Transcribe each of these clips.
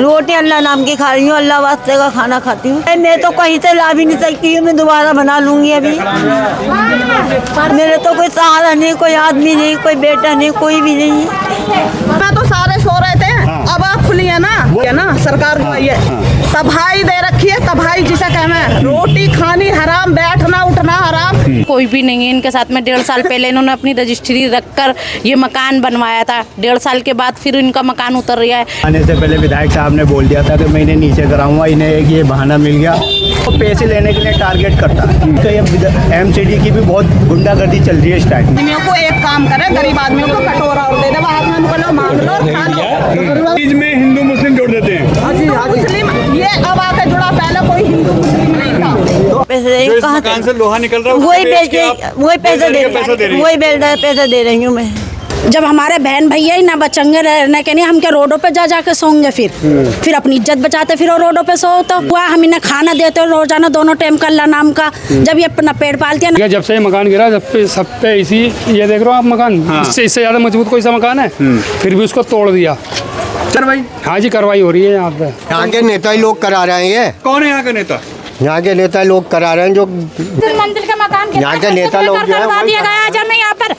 रोटी अल्लाह नाम की खा रही हूँ, अल्लाह वास्ते का खाना खाती हूँ। मैं तो कहीं से ला भी नहीं सकती हूँ, मैं दोबारा बना लूंगी अभी। मेरे तो कोई सहारा नहीं, कोई आदमी नहीं, कोई बेटा नहीं, कोई भी नहीं। मैं तो सारे सो रहे थे, अब आप खुली है ना सरकार जो आई है, तबाही दे रखी है, तबाही जिसे कहना है। रोटी खानी हराम, बैठना उठना हराम। कोई भी नहीं है इनके साथ में। 1.5 साल पहले इन्होंने अपनी रजिस्ट्री रखकर ये मकान बनवाया था। 1.5 साल के बाद फिर इनका मकान उतर रहा है। आने से पहले विधायक साहब ने बोल दिया था कि मैं इन्हें नीचे कराऊंगा, इन्हें एक ये बहाना मिल गया। तो पैसे लेने के लिए टारगेट करता है। तो ये एमसीडी की भी बहुत गुंडागर्दी चल रही है इस टाइम। आदमियों को एक काम करे, गरीब आदमियों को कटोरा और दे दे, हाथ में उनको मांग लो और खा लो। बीच में हिंदू मुस्लिम जोड़ देते हैं। हिंदू मुस्लिम ये अब आके जुड़ा, पहले कोई हिंदू मुस्लिम नहीं था। पैसे कहाँ मकान से लोहा निकल रहा है, वही पैसे दे रही, वही पैसे दे रही हूँ मैं। जब हमारे बहन भैया ही ना बचेंगे रहने के नहीं, हम क्या रोडों पे जा के सोएंगे? फिर अपनी इज्जत बचाते फिर रोडों पे सो। तो हुआ हम इन्हें खाना देते हो रोजाना, दोनों टाइम का अल्लाह नाम का। जब ये अपना पेट पालती है ना। जब से ये मकान गिरा सब पे इसी ये देख रहे हो आप मकान, इससे ज्यादा मजबूत कोई सा मकान है, फिर भी उसको तोड़ दिया। कार्रवाई? हाँ जी, कार्रवाई हो रही है यहाँ पे। यहाँ के नेता ही लोग करा रहे हैं। ये कौन है यहाँ का नेता? यहाँ के नेता लोग करा रहे हैं, जो 3 मंजिल का मकान यहाँ के नेता लोग जो है करवा दिया गया। आज हमें यहाँ पर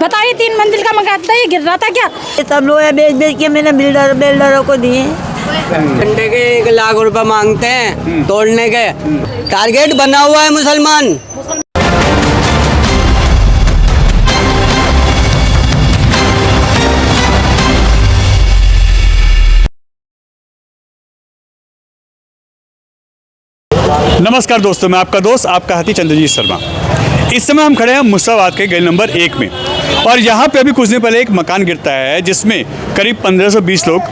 बताइए 3 मंजिल का मकान था, ये गिर रहा था क्या? सब लोग बेच के मैंने बिल्डरों को दिए। घंटे के 1 लाख रुपए मांगते हैं तोड़ने के। टारगेट बना हुआ है मुसलमान। नमस्कार दोस्तों, मैं आपका दोस्त आपका हाथी चंद्रजीत शर्मा। इस समय हम खड़े हैं मुर्शिदाबाद के गली नंबर 1 में, और यहाँ पे अभी कुछ दिन पहले एक मकान गिरता है जिसमें करीब 1520 लोग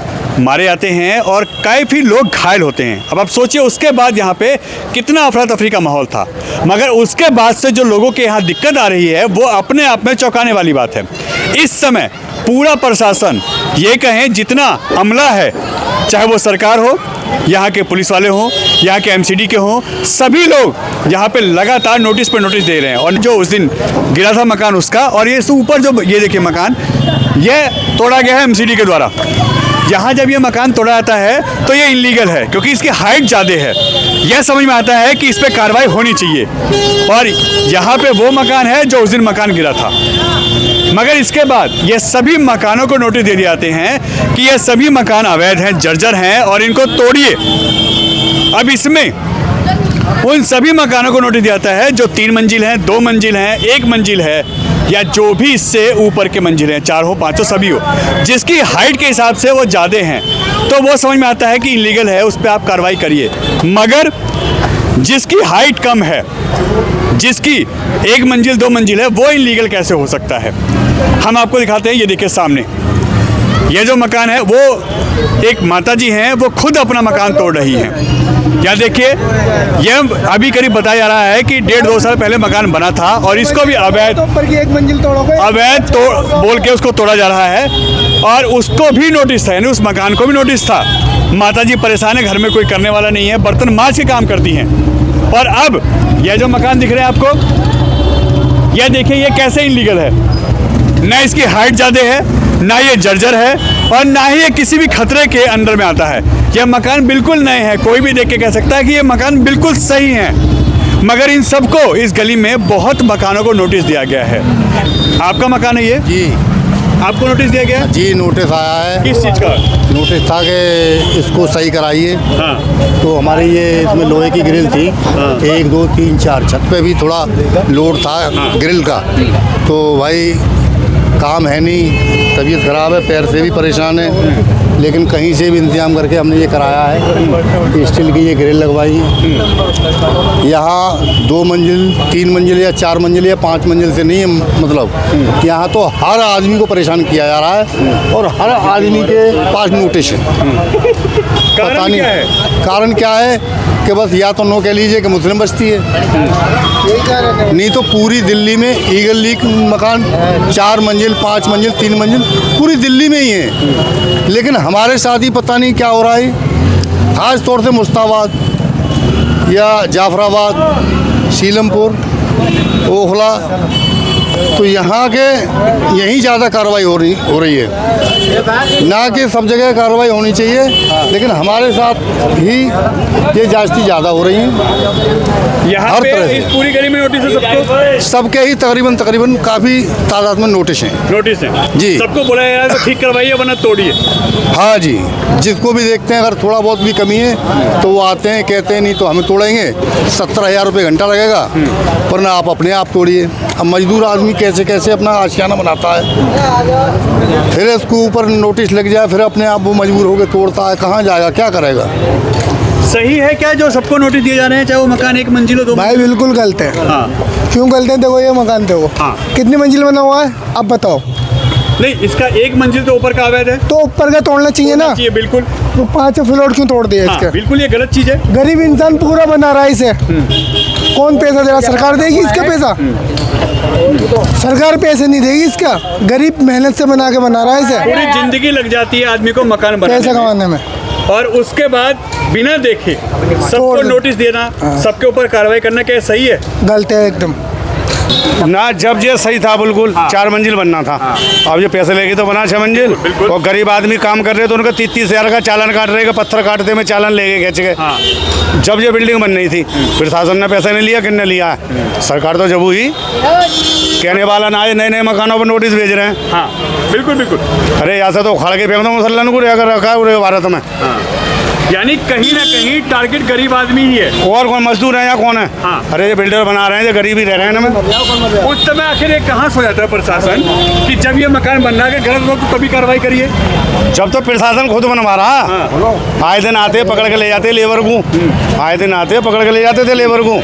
मारे जाते हैं और काफ़ी लोग घायल होते हैं। अब आप सोचिए उसके बाद यहाँ पे कितना अफरा तफरी का माहौल था, मगर उसके बाद से जो लोगों के यहाँ दिक्कत आ रही है वो अपने आप में चौंकाने वाली बात है। इस समय पूरा प्रशासन, ये कहें जितना अमला है, चाहे वो सरकार हो, यहाँ के पुलिस वाले हों, यहाँ के एमसीडी के हों, सभी लोग यहाँ पे लगातार नोटिस पे नोटिस दे रहे हैं। और जो उस दिन गिरा था मकान उसका, और ये ऊपर जो ये देखिए मकान, ये तोड़ा गया है एमसीडी के द्वारा। यहाँ जब ये मकान तोड़ा जाता है तो ये इलीगल है, क्योंकि इसकी हाइट ज़्यादा है। यह समझ में आता है कि इस पर कार्रवाई होनी चाहिए। और यहाँ पे वो मकान है जो उस दिन मकान गिरा था, मगर इसके बाद ये सभी मकानों को नोटिस दे दिए जाते हैं कि ये सभी मकान अवैध हैं, जर्जर हैं और इनको तोड़िए। अब इसमें उन सभी मकानों को नोटिस दिया जाता है जो 3 मंजिल हैं, 2 मंजिल हैं, 1 मंजिल है, या जो भी इससे ऊपर के मंजिल हैं, 4 हो 5 हो सभी हो, जिसकी हाइट के हिसाब से वो ज़्यादा हैं तो वो समझ में आता है कि इलीगल है, उस पर आप कार्रवाई करिए। मगर जिसकी हाइट कम है, जिसकी 1 मंजिल 2 मंजिल है, वो इलीगल कैसे हो सकता है? हम आपको दिखाते हैं। ये देखिए सामने ये जो मकान है, वो एक माताजी हैं, वो खुद अपना मकान तोड़ रही हैं। यहाँ देखिए, यह अभी करीब बताया जा रहा है कि 1.5-2 साल पहले मकान बना था और इसको भी अवैध बोल के उसको तोड़ा जा रहा है। और उसको भी नोटिस था, यानी उस मकान को भी नोटिस था। माताजी परेशान है, घर में कोई करने वाला नहीं है, बर्तन मांज के काम करती हैं। और अब यह जो मकान दिख रहे हैं आपको, यह देखिए ये कैसे इलीगल है। ना इसकी हाइट ज़्यादा है, ना ये जर्जर है, और ना ही ये किसी भी खतरे के अंदर में आता है। यह मकान बिल्कुल नए हैं, कोई भी देख के कह सकता है कि ये मकान बिल्कुल सही है। मगर इन सबको, इस गली में बहुत मकानों को नोटिस दिया गया है। आपका मकान है ये? जी। आपको नोटिस दिया गया? जी, नोटिस आया है। किस चीज़ का? नोटिस था कि इसको सही कराइए। हाँ। तो हमारे ये इसमें लोहे की ग्रिल थी। हाँ। 1 2 3 4 छत पे भी थोड़ा लोड था। हाँ। ग्रिल का। तो भाई काम है नहीं, तबीयत ख़राब है, पैर से भी परेशान है, लेकिन कहीं से भी इंतजाम करके हमने ये कराया है। स्टील की ये ग्रिल लगवाई है। यहाँ 2 मंजिल 3 मंजिल या 4 मंजिल या 5 मंजिल से नहीं है, मतलब यहाँ तो हर आदमी को परेशान किया जा रहा है और हर आदमी के पास नोटिस है। पता नहीं कारण क्या है कि बस या तो नो कह लीजिए कि मुस्लिम बस्ती है, नहीं तो पूरी दिल्ली में ईगली मकान 4 मंजिल 5 मंजिल 3 मंजिल पूरी दिल्ली में ही है। लेकिन हमारे साथ ही पता नहीं क्या हो रहा है। खास तौर से मुश्ताबाद या जाफराबाद, सीलमपुर, ओखला, तो यहाँ के यहीं ज़्यादा कार्रवाई हो रही है, ना कि सब जगह कार्रवाई होनी चाहिए, लेकिन हमारे साथ ही ये जास्ती ज़्यादा हो रही हैं। यहाँ हर पे तरह से। इस पूरी गली में नोटिस है सबको? सबके ही तकरीबन काफ़ी तादाद में नोटिस हैं। नोटिस है जी। सबको बोला जा रहा है तो ठीक करवाइए वरना तोड़िए। हाँ जी, जिसको भी देखते हैं अगर थोड़ा बहुत भी कमी है तो वो आते हैं, कहते हैं नहीं तो हमें तोड़ेंगे, 17,000 रुपये घंटा लगेगा, वरना आप अपने आप तोड़िए। अब मजदूर आदमी कैसे कैसे अपना आशियाना बनाता है, फिर इसको ऊपर नोटिस लग जाए, फिर अपने आप वो मजबूर होकर तोड़ता है, कहाँ जाएगा, क्या करेगा। सही है क्या जो सबको नोटिस दिए जा रहे हैं, चाहे वो मकान एक मंजिल हो दो भाई बिल्कुल गलत है। हाँ क्यों गलत है? देखो ये मकान देखो, हाँ। कितनी मंजिल बना हुआ है अब बताओ। नहीं, इसका एक मंजिल तो ऊपर का अवैध है, तो ऊपर का तोड़ना चाहिए ना, चाहिए बिल्कुल। तो 5 फ्लोर क्यों तोड़ दिया हाँ, इसका? बिल्कुल ये गलत चीज है। गरीब इंसान पूरा बना रहा है इसे, कौन पैसा दे रहा? सरकार देगी इसका पैसा? सरकार पैसे नहीं देगी इसका, गरीब मेहनत से बना के बना रहा है इसे, पूरी जिंदगी लग जाती है आदमी को मकान पैसा बनाने कमाने में। और उसके बाद बिना देखे सबको तोड़ दो। नोटिस देना, सबके ऊपर कार्रवाई करना क्या सही है? गलत है एकदम। ना जब ये सही था बिल्कुल, 4 मंजिल बनना था, अब ये पैसे लेके तो बना 6 मंजिल। और गरीब आदमी काम कर रहे तो उनका 30-30,000 का चालान काट रहे, पत्थर काटते में चालान ले गए खींच गए। जब ये बिल्डिंग बन रही थी प्रशासन ने पैसा नहीं लिया, किसने लिया? सरकार तो जब हुई कहने वाला ना आए, नए नए मकानों पर नोटिस भेज रहे हैं। हाँ बिल्कुल बिल्कुल। अरे यहाँ से तो उखाड़ के फेंक दो मुसल्मान को, अगर रखा है पूरे भारत में। यानी कहीं ना कहीं टारगेट गरीब आदमी ही है। और कौन मजदूर है या कौन है? हाँ। अरे ये बिल्डर बना रहे हैं, ये गरीब ही रह रहे हैं ना। उस समय आखिर ये कहाँ सो जाता है प्रशासन कि जब ये मकान बनना है गलत लोग तो तभी कार्रवाई करिए? जब तो प्रशासन खुद बनवा रहा, आए दिन आते पकड़ के ले जाते लेबर को, आए दिन आते पकड़ के ले जाते थे लेबर को।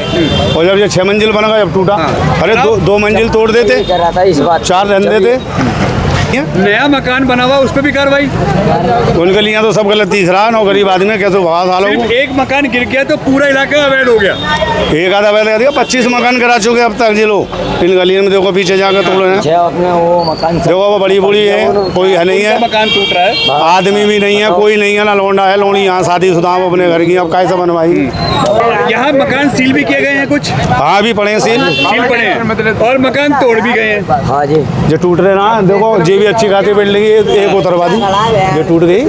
और जब ये 6 मंजिल बन गया, जब टूटा, अरे 2 मंजिल तोड़ देते, 4 रहने देते। नया मकान बना हुआ उस पर भी कार्रवाई? उनके लिए तो सब गलत दिख रहा है ना, गरीब आदमी कैसे भाव सालों सिर्फ एक मकान गिर गया तो पूरा इलाका अवैध हो गया। एक आधा पहले दिया, 25 मकान करा चुके अब तक जी लोग इन गलियों में। देखो पीछे जाकर तोड़े हैं, देखो वो बड़ी बूढ़ी है, कोई है नहीं है, मकान टूट रहा है, आदमी भी नहीं है, कोई नहीं है, ना लौंडा है, लौंडी यहाँ शादीशुदा अपने घर की, अब कैसे बनवाई। यहाँ मकान सील भी किए गए हैं कुछ? हाँ भी पड़े हैं सील पड़े हैं और मकान तोड़ भी गए हैं। हाँ जी, जो टूट रहे ना, देखो ये भी अच्छी खासी बिल्डिंग है, एक उतरवा दी, ये टूट गई।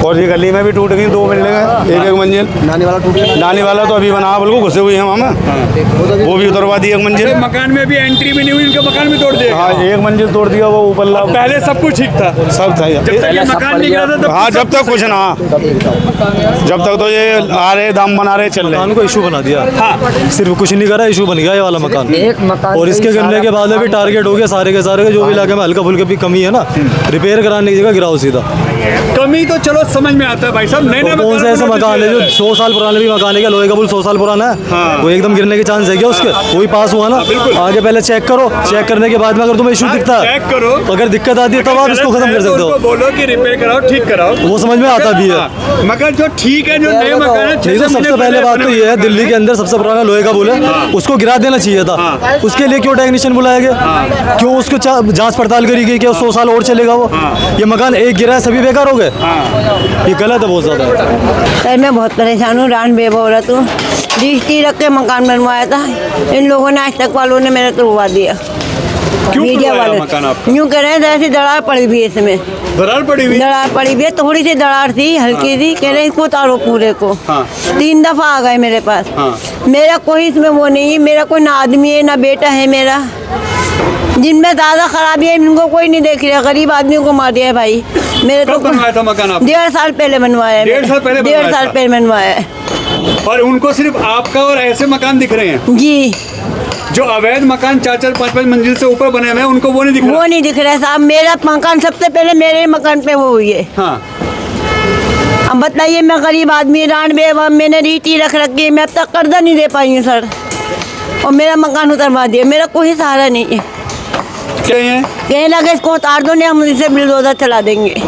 और ये गली में भी टूट गई 2 बिल्डिंग है, एक मंजिल। नानी वाला तो अभी बना, बिल्कुल घुसे हुए हैं हम, वो भी उतरवा दी 1 मंजिल। मकान में भी एंट्री भी नहीं हुई, उनका मकान भी तोड़ दिया। हाँ 1 मंजिल तोड़ दिया, वो ऊपर पहले सब कुछ ठीक था, सब था। जब तक ये मकान नहीं गिरा था तब हाँ जब तक कुछ ना, जब तक तो ये आ रहे दाम बना रहे चल रहे। मकान को इशू बना दिया। हाँ सिर्फ कुछ नहीं करा, इशू बन गया ये वाला मकान। और इसके गिरने के बाद में भी टारगेट हो गया सारे के सारे, जो भी इलाके में हल्का फुल्का भी कमी है ना, रिपेयर कराने की जगह गिराओ सीधा। कमी तो चलो समझ में आता है भाई साहब, नए नए कौन से ऐसे मकान है जो 100 साल पुराने भी मकान है क्या? लोहे का पुल 100 साल पुराना है, वो एकदम गिरने के चांस है क्या उसके? वो भी पास हुआ ना, आगे पहले चेक करो, चेक करने के बाद में अगर तुम्हें इशू दिखता है, चेक करो, अगर दिक्कत आती है तब आप इसको खत्म कर सकते हो। बोलो कि रिपेयर कराओ, ठीक कराओ, वो समझ में आता भी है। मगर जो ठीक है, जो नए मकान है, नहीं तो सबसे पहले बात तो ये है, दिल्ली के अंदर सबसे पुराना लोहे का पुल है, उसको गिरा देना चाहिए था। उसके लिए क्यों टेक्नीशियन बुलाया गया? क्यों उसको जांच पड़ताल करी गई कि 100 साल और चलेगा वो? ये मकान एक गिरा है, सभी बेकार हो गए, ये गलत है बहुत ज़्यादा। सर मैं बहुत परेशान हूँ, रान बेबौरत हूँ। डिस्टी रख के मकान बनवाया था, इन लोगों ने, आज तक वालों ने मेरा तोड़वा दिया। क्यों मीडिया तोड़वाया वाले मकान आपका? यूँ कह रहे हैं जैसे दरार पड़ी हुई है इसमें, दरार पड़ी हुई? दरार पड़ी हुई है, थोड़ी सी दरार थी, हल्की सी, कह रहे हैं इसको उतारो पूरे को। 3 दफ़ा आ गए मेरे पास। मेरा कोई इसमें वो नहीं है, मेरा कोई ना आदमी है ना बेटा है मेरा। जिनमें ज़्यादा खराबी है इनको कोई नहीं देख रहा, गरीब आदमियों को मार दिया है भाई। मेरे कब बनवाया था मकान आपने? 1.5 साल पहले बनवाया है। 1.5 साल पहले? 1.5 साल पहले बनवाया है। और उनको सिर्फ आपका और ऐसे मकान दिख रहे हैं? जी, जो अवैध मकान 4-4, 5-5 मंजिल से ऊपर बने हुए हैं उनको वो नहीं दिख रहा? वो नहीं दिख रहा है साहब। मेरा मकान सबसे पहले मेरे मकान पे वो हुई है। हाँ अब बताइए, मैं गरीब आदमी, रान बेवा, मैंने रीति रख रखी है, मैं अब तक कर्जा नहीं दे पाई हूँ सर, और मेरा मकान उतरवा दिया। मेरा कोई सहारा नहीं है। क्या है? कहने लगे इसको उतार दो, नहीं हम इसे बुलडोजर चला देंगे।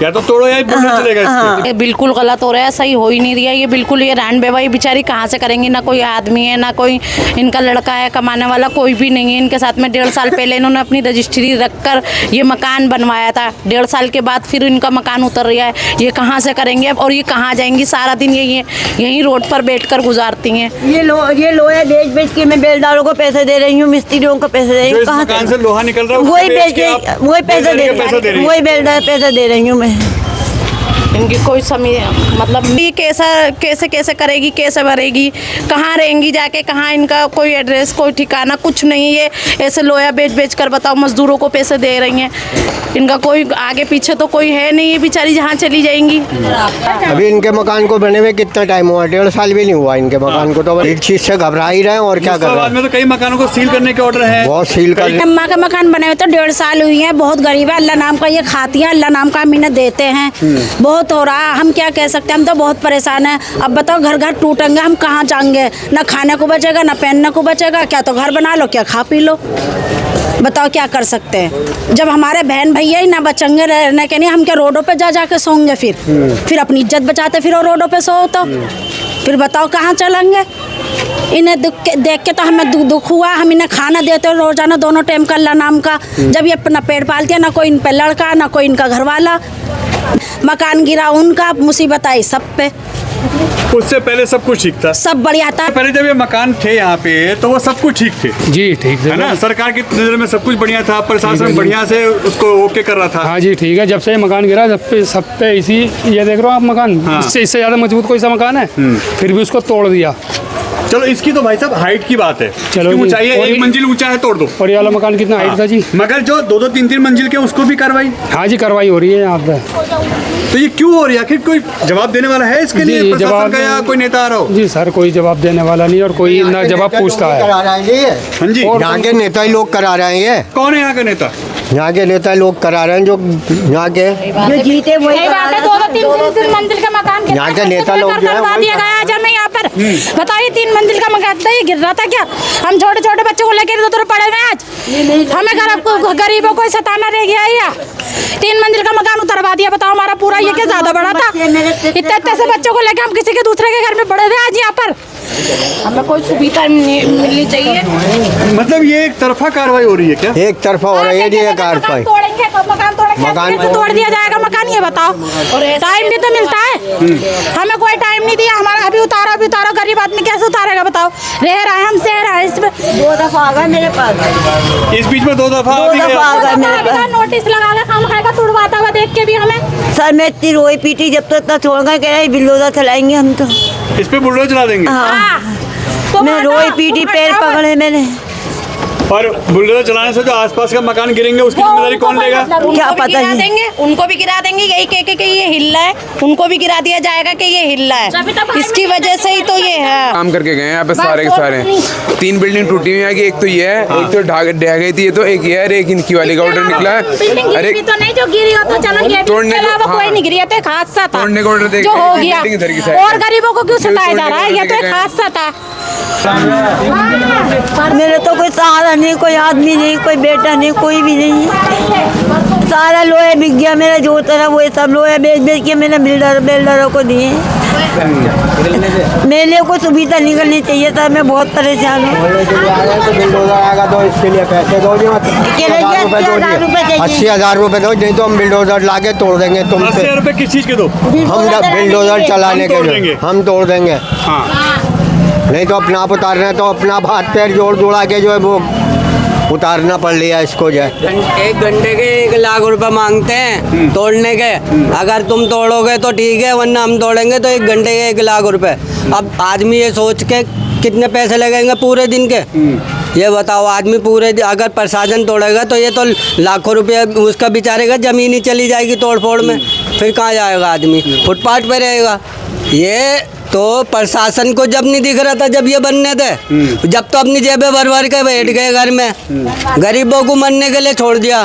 या तो तोड़ो या बुलडोजर चलेगा इसके। ये बिल्कुल गलत हो रहा है, सही हो ही नहीं रहा है ये बिल्कुल। ये रहन बेवाई बेचारी कहाँ से करेंगी, ना कोई आदमी है ना कोई इनका लड़का है कमाने वाला, कोई भी नहीं है इनके साथ में। 1.5 साल पहले इन्होंने अपनी रजिस्ट्री रखकर ये मकान बनवाया था, 1.5 साल के बाद फिर इनका मकान उतर रहा है। ये कहाँ से करेंगे अब, और ये कहाँ जाएंगी? सारा दिन यही रोड पर बैठकर गुजारती हैं। ये लोहा बेच के मैं बेलदारों को पैसे दे रही हूँ, मिस्त्रियों को पैसे दे रही हूँ। कहाँ से लोहा निकल रहा है वही बेच के वही पैसे दे रही हूँ, वही बेलदार पैसे दे रही हूँ मैं। इनकी कोई मतलब ये कैसे कैसे करेगी, कैसे भरेगी, कहाँ रहेंगी जाके, कहाँ इनका कोई एड्रेस कोई ठिकाना कुछ नहीं। ये ऐसे लोया बेच कर बताओ मजदूरों को पैसे दे रही हैं। इनका कोई आगे पीछे तो कोई है नहीं, ये बेचारी जहाँ चली जाएंगी। अभी इनके मकान को बने हुए कितना टाइम हुआ? 1.5 साल भी नहीं हुआ इनके मकान को, तो एक चीज से घबरा ही रहे हैं और क्या कर रहे हैं। में तो कई मकानों को सील करने के ऑर्डर है, बहुत सील कर। अम्मा का मकान बने हुए तो 1.5 साल हुई है, बहुत गरीब है, अल्लाह नाम का ये खाती है, अल्लाह नाम का हम इन्हें देते हैं। बहुत हो रहा है, हम क्या कह सकते हैं, हम तो बहुत परेशान हैं। अब बताओ घर घर टूटेंगे, हम कहाँ जाएंगे? ना खाने को बचेगा ना पहनने को बचेगा, क्या तो घर बना लो क्या खा पी लो, बताओ क्या कर सकते हैं। जब हमारे बहन भैया ही ना बचेंगे रहने के नहीं, हम क्या रोडों पे जा के सोएंगे? फिर अपनी इज्जत बचाते फिर और रोडों पे सो तो फिर बताओ कहाँ चलेंगे? इन्हें देख के तो हमें दुख हुआ। हम इन्हें खाना देते हो रोजाना 2 टाइम का अल्लाह नाम का, जब ये अपना पेट पालती है, ना कोई इन पे लड़का ना कोई इनका घर वाला। मकान गिरा उनका, मुसीबत आई सब पे। उससे पहले सब कुछ ठीक था, सब बढ़िया था। पहले जब ये मकान थे यहाँ पे तो वो सब कुछ ठीक थे जी, ठीक है ना? सरकार की नजर में सब कुछ बढ़िया था, प्रशासन बढ़िया से उसको ओके कर रहा था। हाँ जी ठीक है। जब से ये मकान गिरा सब पे इसी ये देख रहे हो आप मकान, इससे ज़्यादा मजबूत कोई सा मकान है, फिर भी उसको तोड़ दिया। चलो इसकी तो भाई साहब हाइट की बात है, चलो ऊंचाई है, 1 मंजिल ऊंचा है, तोड़ दो। और ये वाला मकान कितना हाइट था जी? मगर जो 2-2, 3-3 मंजिल के उसको भी कार्रवाई। हाँ जी कार्रवाई हो रही है यहाँ पे। तो ये क्यों हो रही है? आखिर कोई जवाब देने वाला है इसके लिए? प्रशासन का या कोई नेता आ रहा हो? जी सर, कोई जवाब देने वाला नहीं और कोई ना जवाब पूछता है। हाँ जी, यहाँ के नेता ही लोग करा रहे हैं। ये कौन है यहाँ का नेता? यहाँ के नेता लोग करा रहे हैं, जो यहाँ के जो जीते वही 2-3 मंजिल का मकान यहाँ के नेता लोग जो है दिया गया आज हमें यहाँ पर। बताइए 3 मंजिल का मकान था, ये गिर रहा था क्या? हम छोटे छोटे बच्चों को लेकर इधर पड़े हुए आज। हमें गरीबों को सताना रह गया है। 3 मंजिल का मकान उतरवा दिया, बताओ हमारा पूरा ये क्या ज्यादा बड़ा था? इतने से बच्चों को लेकर हम किसी के दूसरे के घर में पड़े थे आज यहाँ पर। हमें कोई सुविधा मिलनी चाहिए। मतलब ये एक तरफा कार्रवाई हो रही है क्या? एक तरफा हो रही है ये कार्रवाई। मकान तोड़ दिया जाएगा मकान, ये बताओ टाइम भी तो मिलता है। हमें कोई टाइम नहीं दिया, हमारा अभी उतारो गरीब आदमी कैसे उतारेगा बताओ? रह रहा है, हम सह रहा है। इसमें 2 दफा आ गए मेरे पास, इस बीच में 2 दफा आ गए मेरे पास। नोटिस लगा के खाम खाएगा तुड़वाता हुआ देख के भी हमें। सर मैं इतनी रोई पीटी जब तक तो छोड़ गए, कह रहे बिल्डोजर चलाएंगे हम तो। इस पे बुलडोजर चला देंगे? हाँ, मैं रोई पीटी, पैर पकड़े मैंने। और बुलडोजर चलाने से जो आसपास का मकान गिरेंगे उसकी जिम्मेदारी कौन लेगा? क्या पता गिरा देंगे, उनको भी गिरा देंगे, यही कह के ये हिल रहा है, उनको भी गिरा दिया जाएगा कि ये हिल रहा है। इसकी वजह से ही तो ये है। काम करके गए यहाँ पे सारे के सारे। 3 बिल्डिंग टूटी हुई है, एक तो ये है, एक तो ढह गई थी, ये तो एक ये है, एक इनकी वाली का ऑर्डर निकला है। अरे तो नहीं जो गिरी हो तो चलो, ये तोड़ने को कोई नहीं गिरी, तो एक हादसा था तोड़ने का ऑर्डर जो हो गया। और गरीबों को क्यों सताया जा रहा है? ये तो एक हादसा था। मेरे तो कोई सहारा नहीं, कोई आदमी नहीं, कोई बेटा नहीं, कोई भी नहीं। सारा लोहे बिक गया मेरा, जो तरह वो सब लोहे बेच के मैंने बिल्डरों को दिए। मेरे लिए कोई सुविधा निकलनी चाहिए था, मैं बहुत परेशान हूँ। बिल्डोजर आएगा तो इसके लिए पैसे दो, 80,000 रुपए दो, नहीं तो हम बिल्डोजर लाके तोड़ देंगे। तुम 80,000 रुपए किस चीज के दो? हम बिल्डोजर चलाने के, हम तोड़ देंगे। नहीं तो अपना आप उतारना है तो अपना हाथ पैर जोड़ा के जो है वो उतारना पड़ लिया इसको जो है। 1 घंटे के 1 लाख रुपए मांगते हैं तोड़ने के। अगर तुम तोड़ोगे तो ठीक है, वरना हम तोड़ेंगे तो 1 घंटे के 1 लाख रुपए। अब आदमी ये सोच के कितने पैसे लगेंगे पूरे दिन के? ये बताओ, आदमी पूरे अगर प्रशासन तोड़ेगा तो ये तो लाखों रुपये उसका बेचारे का ज़मीन ही चली जाएगी तोड़ फोड़ में। फिर कहाँ जाएगा आदमी? फुटपाथ पे रहेगा। ये तो प्रशासन को जब नहीं दिख रहा था जब ये बनने थे, जब तो अपनी जेबें भर के बैठ गए घर में, गरीबों को मरने के लिए छोड़ दिया।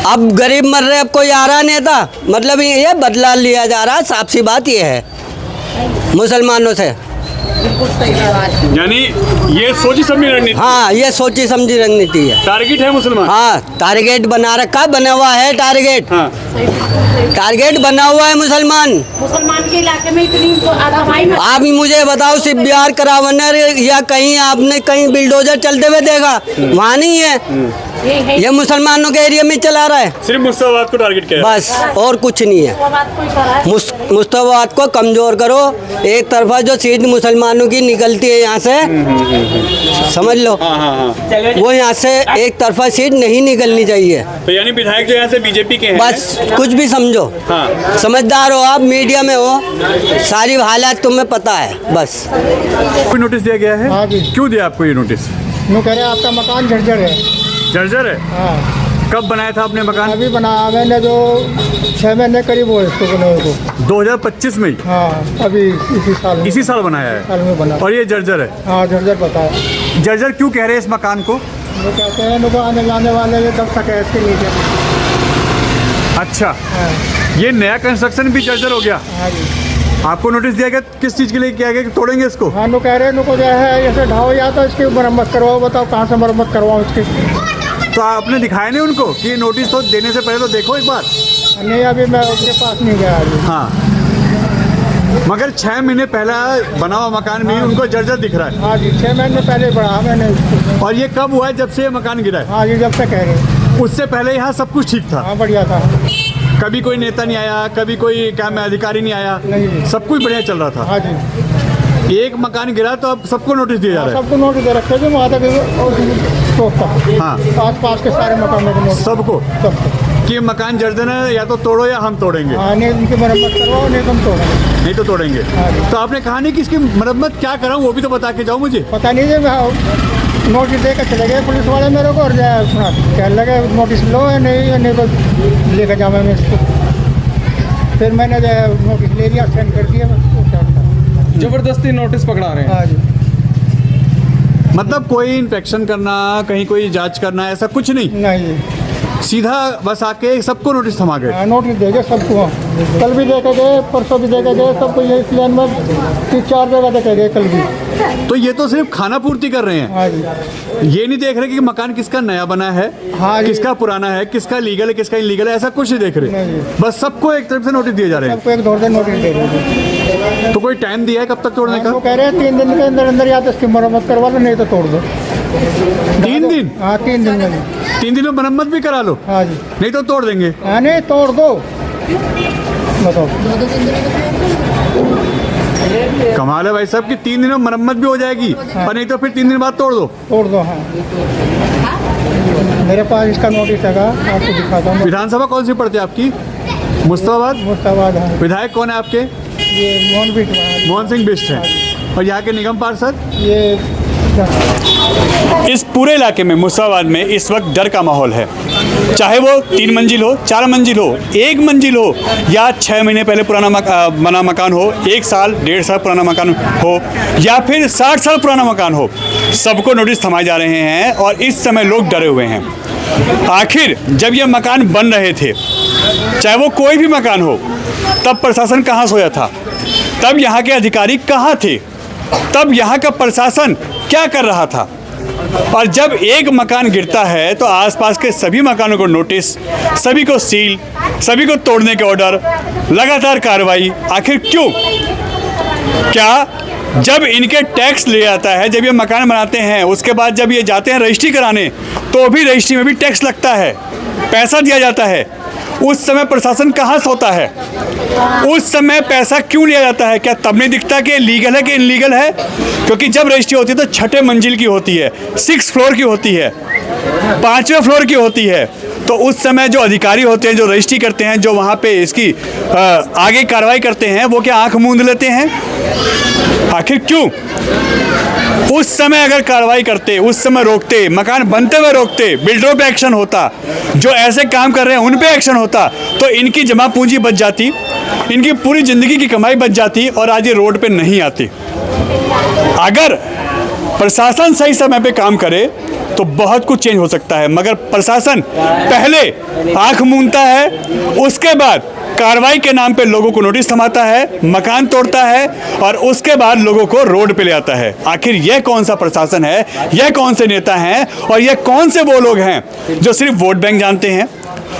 अब गरीब मर रहे, अब कोई आ रहा नहीं था। मतलब ये बदला लिया जा रहा है, साफ सी बात ये है मुसलमानों से। बिल्कुल सही बात। यानी ये सोची समझी रणनीति। हाँ, ये सोची समझी रणनीति है। टारगेट है मुसलमान। हाँ, टारगेट बना रखा, बना हुआ है टारगेट। हाँ। टारगेट बना हुआ है मुसलमान के इलाके में इतनी आप मुझे बताओ, सिर्फ बिहार करावनर या कहीं आपने कहीं बिल्डोजर चलते हुए देखा? वहाँ नहीं है। ये मुसलमानों के एरिया में चला रहा है, सिर्फ मुस्तफाबाद को टारगेट किया है। बस, और कुछ नहीं है। मुस्तफाबाद को कमजोर करो। एक तरफा जो सीट मुसलमानों की निकलती है यहाँ से, समझ लो, वो यहाँ से एक तरफा सीट नहीं निकलनी चाहिए। तो यानी विधायक जो यहाँ से बीजेपी के हैं। बस, कुछ भी समझो। हाँ। समझदार हो आप, मीडिया में हो, सारी हालात तुम्हें पता है। बस कोई नोटिस दिया गया है? हाँ जी। क्यों दिया आपको ये नोटिस? वो कह रहे हैं आपका मकान जर्जर है। जर्जर है? हाँ। कब बनाया था आपने मकान? अभी बनाया मैंने, जो 6 महीने करीब हुए इसको बने हुए को। 2025 में? हाँ, अभी इसी साल बनाया है। साल में बना। और ये जर्जर है? हाँ, जर्जर पता है। जर्जर क्यों कह रहे हैं इस मकान को? वो कहते हैं लोग आने जाने वाले तब तक है इसके नीचे। अच्छा। हाँ। ये नया कंस्ट्रक्शन भी जर्जर हो गया? हाँ जी। आपको नोटिस दिया गया किस चीज़ के लिए किया गया कि तोड़ेंगे इसको? हाँ, लोग कह रहे हैं उनको जो है ऐसे ढाओ या तो इसकी मरम्मत करवाओ। बताओ कहाँ से मरम्मत करवाओ इसकी? तो आपने दिखाया नहीं उनको कि नोटिस तो देने से पहले तो देखो एक बार? नहीं, अभी मैं उसके पास नहीं गया अभी। हाँ, मगर 6 महीने पहला बना हुआ मकान में उनको जर्जर दिख रहा है। हाँ जी, 6 महीने पहले बढ़ा मैंने इसको। और ये कब हुआ है? जब से ये मकान गिरा है? हाँ जी, जब से कह रहे हैं। उससे पहले यहाँ सब कुछ ठीक था? हाँ, बढ़िया था। कभी कोई नेता नहीं आया, कभी कोई क्या में अधिकारी नहीं आया? नहीं। सब कुछ बढ़िया चल रहा था? हाँ जी। एक मकान गिरा तो अब सबको नोटिस दिया जा रहा है? सबको नोटिस दे रखे थे वहाँ तक। हाँ, आस पास के सारे मकानों को नोटिस। सबको कि ये मकान जर्जर है, या तो तोड़ो या हम तोड़ेंगे। हाँ, नहीं इनकी मरम्मत करवाओ, नहीं तुम तोड़ेंगे। नहीं तो तोड़ेंगे। तो आपने कहा नहीं कि इसकी मरम्मत क्या कराऊं, वो भी तो बता के जाओ मुझे। पता नहीं है, नोटिस दे कर चले गए पुलिस वाले मेरे को, और कहने लगे नोटिस लो है, नहीं तो लेकर जाऊँ मैं इसको। फिर मैंने जो नोटिस ले लिया, सेंड कर दिया। जबरदस्ती नोटिस पकड़ा रहे हैं। हाँ जी। मतलब कोई इंस्पेक्शन करना, कहीं कोई जांच करना, ऐसा कुछ नहीं? नहीं, सीधा बस आके सबको नोटिस थमा गए? नोटिस दे गए सबको। कल भी देखे गए, परसों भी देखे गए, सबको ये इस लाइन में 3-4 जगह देखे गए कल भी। तो ये तो सिर्फ खाना पूर्ति कर रहे हैं। हाँ जी। ये नहीं देख रहे कि मकान किसका नया बना है, हाँ, किसका पुराना है, किसका लीगल है, किसका इलीगल है, ऐसा कुछ नहीं देख रहे। नहीं। बस सबको एक तरफ से नोटिस दिए जा रहे हैं। सबको एक दौर से नोटिस दे रहे। तो कोई टाइम दिया है कब तक तोड़ने का? वो कह रहे हैं 3 दिन के अंदर अंदर या तो इसकी मरम्मत करवा लो, नहीं तो तोड़ दो। 3 दिन? हाँ, 3 दिन में। 3 दिन में मरम्मत भी करा लो? हाँ जी। नहीं तो तोड़ देंगे? हाँ, नहीं तोड़ दो। बताओ। कमाल है भाई साहब कि 3 दिन में मरम्मत भी हो जाएगी। हाँ। और नहीं तो फिर 3 दिन बाद तोड़ दो? तोड़ दो। हाँ, मेरे पास इसका नोटिस है, आपको दिखाता हूँ। विधानसभा कौन सी पड़ती है आपकी? मुस्तफाबाद? मुस्तफाबाद। हाँ। विधायक कौन है आपके? ये मोहन सिंह बिष्ट हैं। और यहाँ के निगम पार्षद? ये इस पूरे इलाके में मुस्तफाबाद में इस वक्त डर का माहौल है। चाहे वो 3 मंजिल हो, 4 मंजिल हो, 1 मंजिल हो, या 6 महीने पहले पुराना बना मकान हो, 1 साल 1.5 साल पुराना मकान हो, या फिर 60 साल पुराना मकान हो, सबको नोटिस थमाए जा रहे हैं। और इस समय लोग डरे हुए हैं। आखिर जब ये मकान बन रहे थे, चाहे वो कोई भी मकान हो, तब प्रशासन कहाँ सोया था? तब यहाँ के अधिकारी कहाँ थे? तब यहाँ का प्रशासन क्या कर रहा था? और जब एक मकान गिरता है तो आसपास के सभी मकानों को नोटिस, सभी को सील, सभी को तोड़ने के ऑर्डर, लगातार कार्रवाई। आखिर क्यों? क्या जब इनके टैक्स ले आता है, जब ये मकान बनाते हैं, उसके बाद जब ये जाते हैं रजिस्ट्री कराने, तो भी रजिस्ट्री में भी टैक्स लगता है, पैसा दिया जाता है। उस समय प्रशासन कहाँ सोता है? उस समय पैसा क्यों लिया जाता है? क्या तब नहीं दिखता कि लीगल है कि इनलीगल है? क्योंकि जब रजिस्ट्री होती है तो 6ठे मंजिल की होती है, 6 फ्लोर की होती है, 5वें फ्लोर की होती है। तो उस समय जो अधिकारी होते हैं, जो रजिस्ट्री करते हैं, जो वहाँ पे इसकी आगे कार्रवाई करते हैं, वो क्या आंख मूंद लेते हैं? आखिर क्यों? उस समय अगर कार्रवाई करते, उस समय रोकते, मकान बनते हुए रोकते, बिल्डरों पे एक्शन होता, जो ऐसे काम कर रहे हैं उन पे एक्शन होता, तो इनकी जमा पूंजी बच जाती, इनकी पूरी ज़िंदगी की कमाई बच जाती और आज ये रोड पे नहीं आती। अगर प्रशासन सही समय पे काम करे तो बहुत कुछ चेंज हो सकता है, मगर प्रशासन पहले आंख मूंदता है, उसके बाद कार्रवाई के नाम पे लोगों को नोटिस थमाता है, मकान तोड़ता है और उसके बाद लोगों को रोड पे ले आता है। आखिर यह कौन सा प्रशासन है, यह कौन से नेता हैं और यह कौन से वो लोग हैं जो सिर्फ वोट बैंक जानते हैं,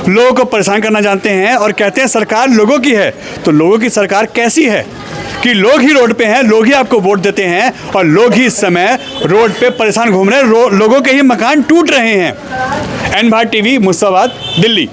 लोगों को परेशान करना जानते हैं और कहते हैं सरकार लोगों की है। तो लोगों की सरकार कैसी है कि लोग ही रोड पे हैं, लोग ही आपको वोट देते हैं और लोग ही इस समय रोड पे परेशान घूम रहे हैं, लोगों के ही मकान टूट रहे हैं। N Bharat TV, Murshidabad, Delhi.